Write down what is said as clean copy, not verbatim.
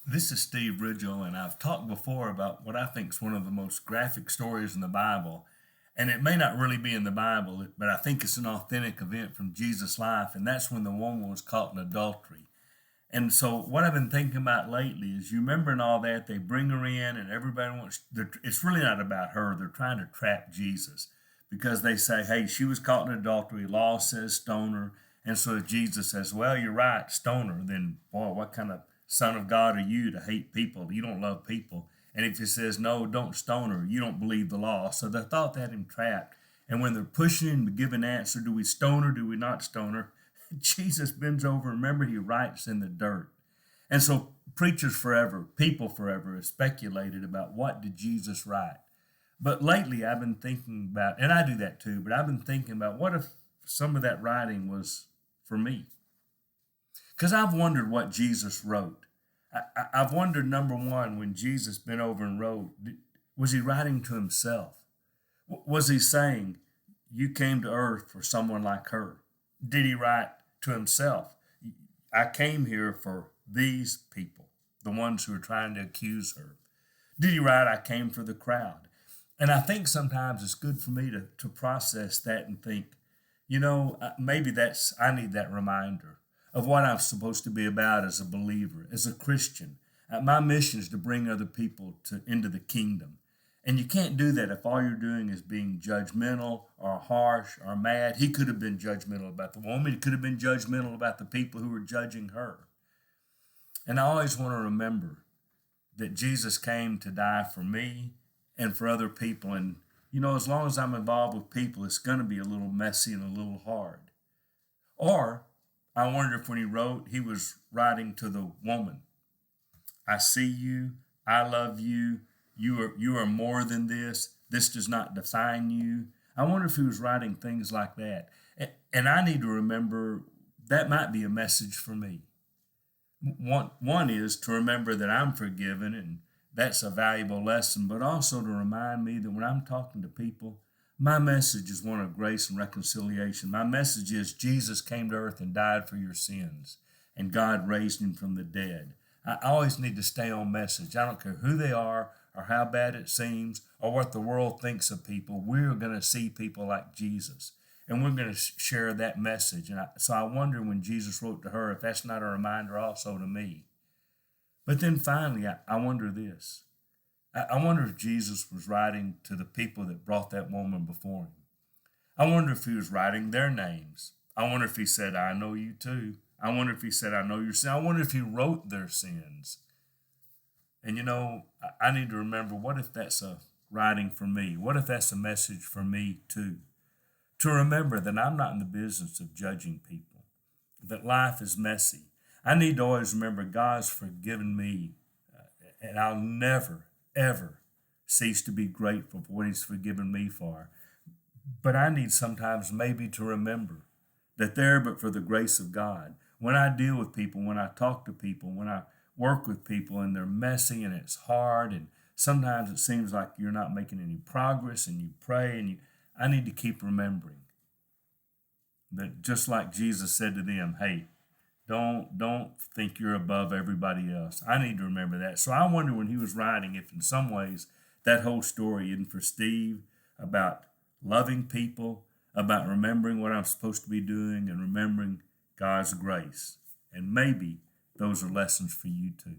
This is Steve Ridgell, and I've talked before about what I think is one of the most graphic stories in the Bible. And it may not really be in the Bible, but I think it's an authentic event from Jesus' life, and that's when the woman was caught in adultery. And so, what I've been thinking about lately is you remember in all that, they bring her in, and everybody wants, it's really not about her. They're trying to trap Jesus because they say, hey, she was caught in adultery. Law says stone her. And so Jesus says, well, you're right, stone her. Then, boy, what kind of son of God are you to hate people? You don't love people. And if he says, no, don't stone her, you don't believe the law. So they thought they had him trapped. And when they're pushing him to give an answer, do we stone her, do we not stone her? Jesus bends over. Remember, he writes in the dirt. And so preachers forever, people forever have speculated about what did Jesus write. But lately I've been thinking about, and I do that too, but I've been thinking about what if some of that writing was for me? Because I've wondered what Jesus wrote. I've wondered, number one, when Jesus bent over and wrote, was he writing to himself? Was he saying, you came to earth for someone like her? Did he write to himself? I came here for these people, the ones who are trying to accuse her. Did he write, I came for the crowd? And I think sometimes it's good for me to process that and think, maybe I need that reminder of what I'm supposed to be about as a believer, as a Christian. My mission is to bring other people into the kingdom. And you can't do that if all you're doing is being judgmental or harsh or mad. He could have been judgmental about the woman. He could have been judgmental about the people who were judging her. And I always want to remember that Jesus came to die for me and for other people. And, as long as I'm involved with people, it's going to be a little messy and a little hard. Or I wonder if when he wrote, he was writing to the woman. I see you. I love you. You are more than this. This does not define you. I wonder if he was writing things like that. And I need to remember that might be a message for me. One is to remember that I'm forgiven, and that's a valuable lesson, but also to remind me that when I'm talking to people, my message is one of grace and reconciliation. My message is Jesus came to earth and died for your sins, and God raised him from the dead. I always need to stay on message. I don't care who they are or how bad it seems or what the world thinks of people. We're going to see people like Jesus, and we're going to share that message. So I wonder when Jesus wrote to her if that's not a reminder also to me. But then finally, I wonder this. I wonder if Jesus was writing to the people that brought that woman before him. I wonder if he was writing their names. I wonder if he said, I know you too. I wonder if he said, I know your sin. I wonder if he wrote their sins. And I need to remember, what if that's a writing for me? What if that's a message for me too? To remember that I'm not in the business of judging people, that life is messy. I need to always remember God's forgiven me, and I'll never, ever cease to be grateful for what he's forgiven me for. But I need sometimes maybe to remember that but for the grace of God, when I deal with people, when I talk to people, when I work with people and they're messy and it's hard and sometimes it seems like you're not making any progress and you pray I need to keep remembering that just like Jesus said to them, hey, don't think you're above everybody else. I need to remember that. So I wonder when he was writing if in some ways that whole story isn't for Steve about loving people, about remembering what I'm supposed to be doing and remembering God's grace. And maybe those are lessons for you too.